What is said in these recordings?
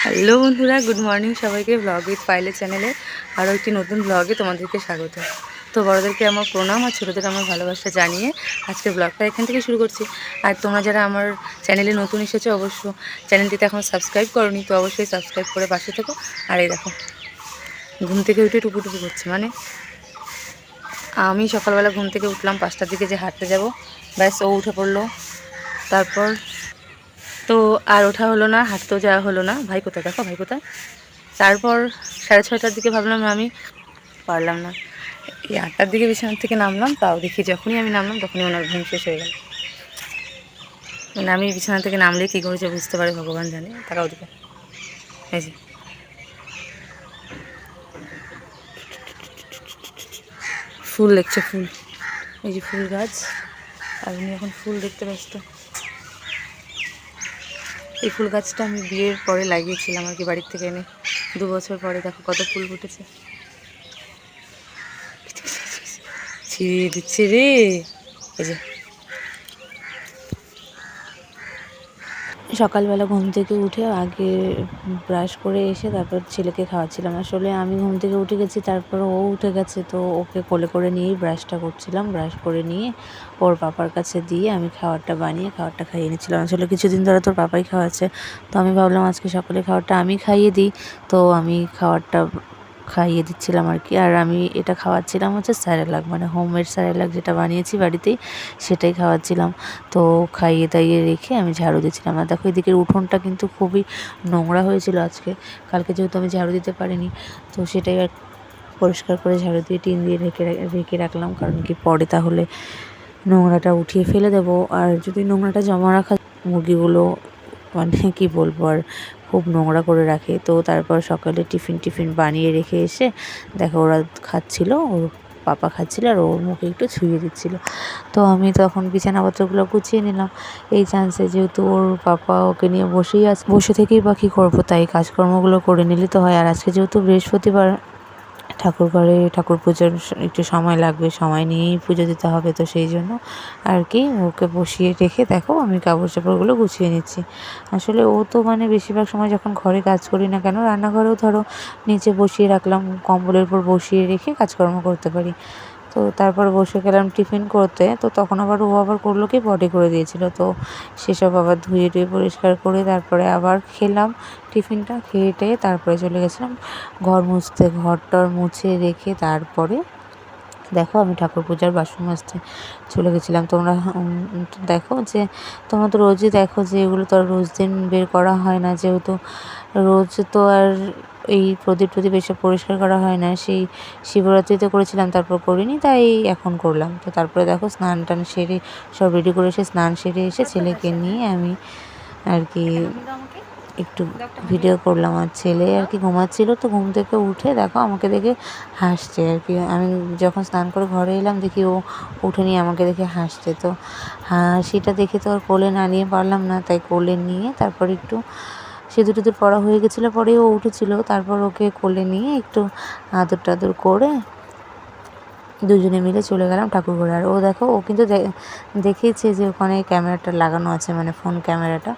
Hello বন্ধুরা, good morning সবাইকে। Blog with পাইলে চ্যানেলে আরও একটি নতুন ব্লগে তোমাদেরকে স্বাগত। তো বড়োদেরকে আমার প্রণাম আর ছোটোদের আমার ভালোবাসা জানিয়ে আজকের ব্লগটা এখান থেকে শুরু করছি। আর তোমরা যারা আমার চ্যানেলে নতুন এসেছো, অবশ্য চ্যানেলটিতে এখন সাবস্ক্রাইব করোনি, তো অবশ্যই সাবস্ক্রাইব করে পাশে থেকো। আর এই দেখো, ঘুম থেকে উঠে টুপুটুপু করছে, মানে আমি সকালবেলা ঘুম থেকে উঠলাম 5টার দিকে, যে হাঁটতে যাব, ব্যাস ও উঠে পড়লো। তারপর তো আর ওঠা হলো না, হাঁটতেও যাওয়া হলো না। ভাই কোথায়, দেখো ভাই কোথায়। তারপর 6:30টার দিকে ভাবলাম আমি পারলাম না, এই 8টার দিকে বিছানার থেকে নামলাম, তাও দেখি যখনই আমি নামলাম তখনই ওনার ঘুম শেষ হয়ে গেল। মানে আমি বিছানা থেকে নামলে কী করেছে বুঝতে পারে ভগবান জানে। তাকাও দিকে, এই যে ফুল দেখছে, ফুল, এই যে ফুল গাছ, আর উনি এখন ফুল দেখতে ব্যস্ত। এই ফুল গাছটা আমি বিয়ের পরে লাগিয়েছিলাম আর কি, বাড়ির থেকে এনে 2 বছর পরে। দেখো কত ফুল ফুটেছে, ছিঁড়িয়ে দিচ্ছে রে। এই যে সকালবেলা ঘুম থেকে উঠে আগে ব্রাশ করে এসে তারপর ছেলেকে খাওয়াচ্ছিলাম। আসলে আমি ঘুম থেকে উঠে গেছি, তারপর ও উঠে গেছে, তো ওকে কোলে করে নিয়েই ব্রাশটা করছিলাম। ব্রাশ করে নিয়ে ওর পাপার কাছে দিয়ে আমি খাবারটা বানিয়ে খাবারটা খাইয়ে নিচ্ছিলাম। আসলে কিছুদিন ধরে তোর পাপাই খাওয়াচ্ছে, তো আমি ভাবলাম আজকে সকালে খাবারটা আমি খাইয়ে দিই, তো আমি খাবারটা খাইয়ে দিচ্ছিলাম আর কি। আর আমি এটা খাওয়াচ্ছিলাম হচ্ছে স্যারেলাক, মানে হোমমেড স্যারেলাক যেটা বানিয়েছি বাড়িতেই, সেটাই খাওয়াচ্ছিলাম। তো খাইয়ে দাইয়ে রেখে আমি ঝাড়ু দিচ্ছিলাম। আর দেখো এদিকের উঠোনটা কিন্তু খুবই নোংরা হয়েছিল আজকে, কালকে যেহেতু আমি ঝাড়ু দিতে পারিনি, তো সেটাই আর পরিষ্কার করে ঝাড়ু দিয়ে টিন দিয়ে রেখে রাখলাম। কারণ কি পরে তাহলে নোংরাটা উঠিয়ে ফেলে দেবো, আর যদি নোংরাটা জমা রাখা, মুরগিগুলো মানে কি বলবো আর, খুব নোংরা করে রাখে। তো তারপর সকালে টিফিন বানিয়ে রেখে এসে দেখো ওরা খাচ্ছিল, ওর পাপা খাচ্ছিল আর ওর মুখে একটু ছুঁয়ে দিচ্ছিল। তো আমি তখন বিছানাপত্রগুলো গুছিয়ে নিলাম এই চান্সে, যেহেতু ওর পাপা ওকে নিয়ে বসেই আছে, বসে থেকেই বা কী করবো, তাই কাজকর্মগুলো করে নিলে তো হয়। আর আজকে যেহেতু বৃহস্পতিবার, ঠাকুর ঘরে ঠাকুর পুজোর একটু সময় লাগবে, সময় নিয়েই পুজো দিতে হবে, তো সেই জন্য আর কি ওকে বসিয়ে রেখে দেখো আমি কাপড় চাপড়গুলো গুছিয়ে নিচ্ছি। আসলে ও তো মানে বেশিরভাগ সময় যখন ঘরে কাজ করি না কেন, রান্নাঘরেও ধরো নিচে বসিয়ে রাখলাম, কম্বলের উপর বসিয়ে রেখে কাজকর্ম করতে পারি। তো তারপর বসে গেলাম টিফিন করতে, তো তখন আবার ও আবার করলো কি পটি করে দিয়েছিল, তো সেসব আবার ধুয়ে টুয়ে পরিষ্কার করে তারপরে আবার খেলাম টিফিনটা, খেয়ে টেয়ে তারপরে চলে গেছিলাম ঘর মুছতে। ঘরটর মুছে রেখে তারপরে দেখো আমি ঠাকুর পূজার বাসন মাজতে চলে গেছিলাম। তোমরা দেখো যে, তোমরা তো রোজই দেখো যে এগুলো তো আর রোজ দিন বের করা হয় না, যেহেতু রোজ তো আর এই প্রদীপ এসব পরিষ্কার করা হয় না। সেই শিবরাত্রিতে করেছিলাম, তারপর করিনি, তাই এখন করলাম। তো তারপরে দেখো স্নান টান সেরে সব রেডি করে এসে, স্নান সেরে এসে ছেলেকে নিয়ে আমি আর কি একটু ভিডিও করলাম। আর ছেলে আর কি ঘুমাচ্ছিল, তো ঘুম থেকে উঠে দেখো আমাকে দেখে হাসছে আর কি। আমি যখন স্নান করে ঘরে এলাম দেখি ও উঠে নিয়ে আমাকে দেখে হাসছে, তো হাসিটা দেখে তো আর কোলে না নিয়ে পারলাম না, তাই কোলে নিয়ে তারপর একটু সিঁদুর টিঁদুর পরা হয়ে গেছিলো, পরে ও উঠেছিল, তারপর ওকে কোলে নিয়ে একটু আদর টাদর করে দুজনে মিলে চলে গেলাম ঠাকুর ঘরে। আর ও দেখো, ও কিন্তু দেখেছে যে ওখানে ক্যামেরাটা লাগানো আছে, মানে ফোন ক্যামেরাটা।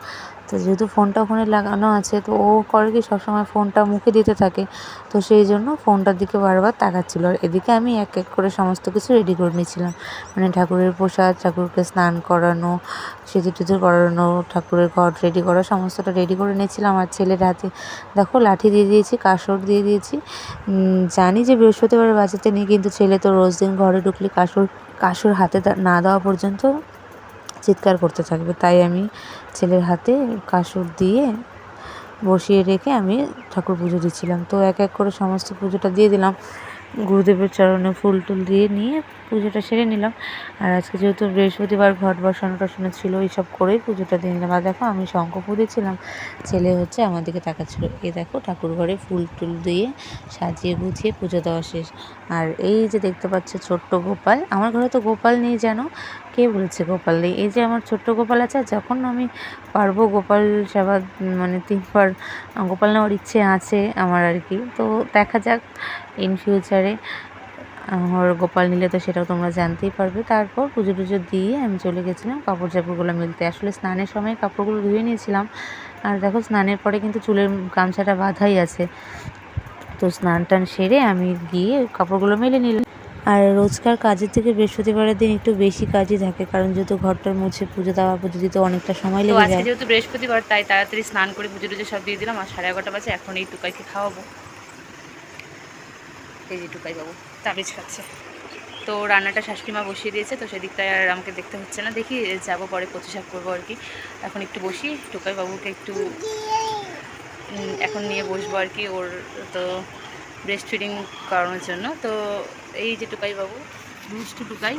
তো যেহেতু ফোনটা ওখানে লাগানো আছে, তো ও করে কি সবসময় ফোনটা মুখে দিতে থাকে, তো সেই জন্য ফোনটার দিকে বারবার তাকাচ্ছিল। আর এদিকে আমি এক এক করে সমস্ত কিছু রেডি করে নিয়েছিলাম, মানে ঠাকুরের প্রসাদ, ঠাকুরকে স্নান করানো, সিঁদুর টিঁদুর করানো, ঠাকুরের ঘর রেডি করা, সমস্তটা রেডি করে নিয়েছিলাম। আর ছেলের হাতে দেখো লাঠি দিয়ে দিয়েছি, কাসর দিয়ে দিয়েছি। জানি যে বৃহস্পতিবার বাঁচাতে নেই, কিন্তু ছেলে তো রোজ দিন ঘরে ঢুকলে কাসর হাতে না দেওয়া পর্যন্ত চিৎকার করতে থাকবে, তাই আমি ছেলের হাতে কাসর দিয়ে বসিয়ে রেখে আমি ঠাকুর পুজো দিচ্ছিলাম। তো এক এক করে সমস্ত পুজোটা দিয়ে দিলাম, গুরুদেবের চরণে ফুল টুল দিয়ে নিয়ে পুজোটা সেরে নিলাম। আর আজকে যেহেতু বৃহস্পতিবার ঘট বসানো টসানো ছিল, এইসব করেই পুজোটা দিয়ে নিলাম। আর দেখো আমি শঙ্খ পুঁতেছিলাম, ছেলে হচ্ছে আমার দিকে তাকাচ্ছিল। এই দেখো ঠাকুর ঘরে ফুল টুল দিয়ে সাজিয়ে গুছিয়ে পুজো দেওয়া শেষ। আর এই যে দেখতে পাচ্ছ ছোট্ট গোপাল, আমার ঘরে তো গোপাল নেই, যেন কে বলেছে গোপাল নেই, এই যে আমার ছোট্ট গোপাল আছে। যখন আমি পারবো গোপাল সেবা, মানে 3বার গোপাল নেওয়ার ইচ্ছে আছে আমার আর কি। তো দেখা যাক ইন ফিউচারে আমার গোপাল নিলে তো সেটাও তোমরা জানতেই পারবে। তারপর পুজো টুজো দিয়ে আমি চলে গেছিলাম কাপড় চাপড়গুলো মেলতে। আসলে স্নানের সময় কাপড়গুলো ধুয়ে নিয়েছিলাম, আর দেখো স্নানের পরে কিন্তু চুলের গামছাটা বাঁধাই আছে। তো স্নান টান সেরে আমি গিয়ে কাপড়গুলো মেলে নিলাম। আর রোজকার কাজের থেকে বৃহস্পতিবারের দিন একটু বেশি কাজই থাকে, কারণ যেহেতু ঘরটার মুছে পুজো দেওয়া পুজো দিতে অনেকটা সময় লেগে যায়। আজকে যেহেতু বৃহস্পতিবার তাই তাড়াতাড়ি স্নান করে পুজো টুজো সব দিয়ে দিলাম। আর 11:30 বাজে, এখন এই টুকাইকে খাওয়াবো। এই যে টুকাই বাবু তাবিজ খাচ্ছে। তো রান্নাটা শাশুড়িমা বসিয়ে দিয়েছে, তো সেদিকটায় আর আমাকে দেখতে হচ্ছে না। দেখি যাবো পরে কচু শাক করবো আর কি। এখন একটু বসি, টুকাই বাবুকে একটু এখন নিয়ে বসবো আর কি, ওর তো ব্রেস্ট ফিডিং করানোর জন্য। তো এই যে টুকাই বাবু, দুষ্টু টুকাই।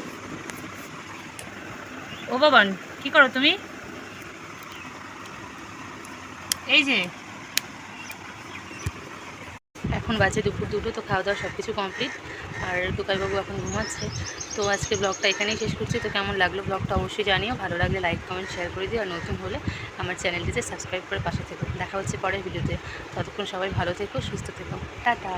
ও বাবান, কি করো তুমি? এই যে এখন বাজে দুপুর 2টো, তো খাওয়া দাওয়া সব কিছু কমপ্লিট। আর টুকাইবাবু এখন ঘুমাচ্ছে। তো আজকে ব্লগটা এখানেই শেষ করছি। তো কেমন লাগলো ব্লগটা অবশ্যই জানিও। ভালো লাগলে লাইক কমেন্ট শেয়ার করে দিও। আর নতুন হলে আমার চ্যানেলটিতে সাবস্ক্রাইব করে পাশে থেকো। দেখা হচ্ছে পরের ভিডিওতে। ততক্ষণ সবাই ভালো থেকো, সুস্থ থেকো। টাটা।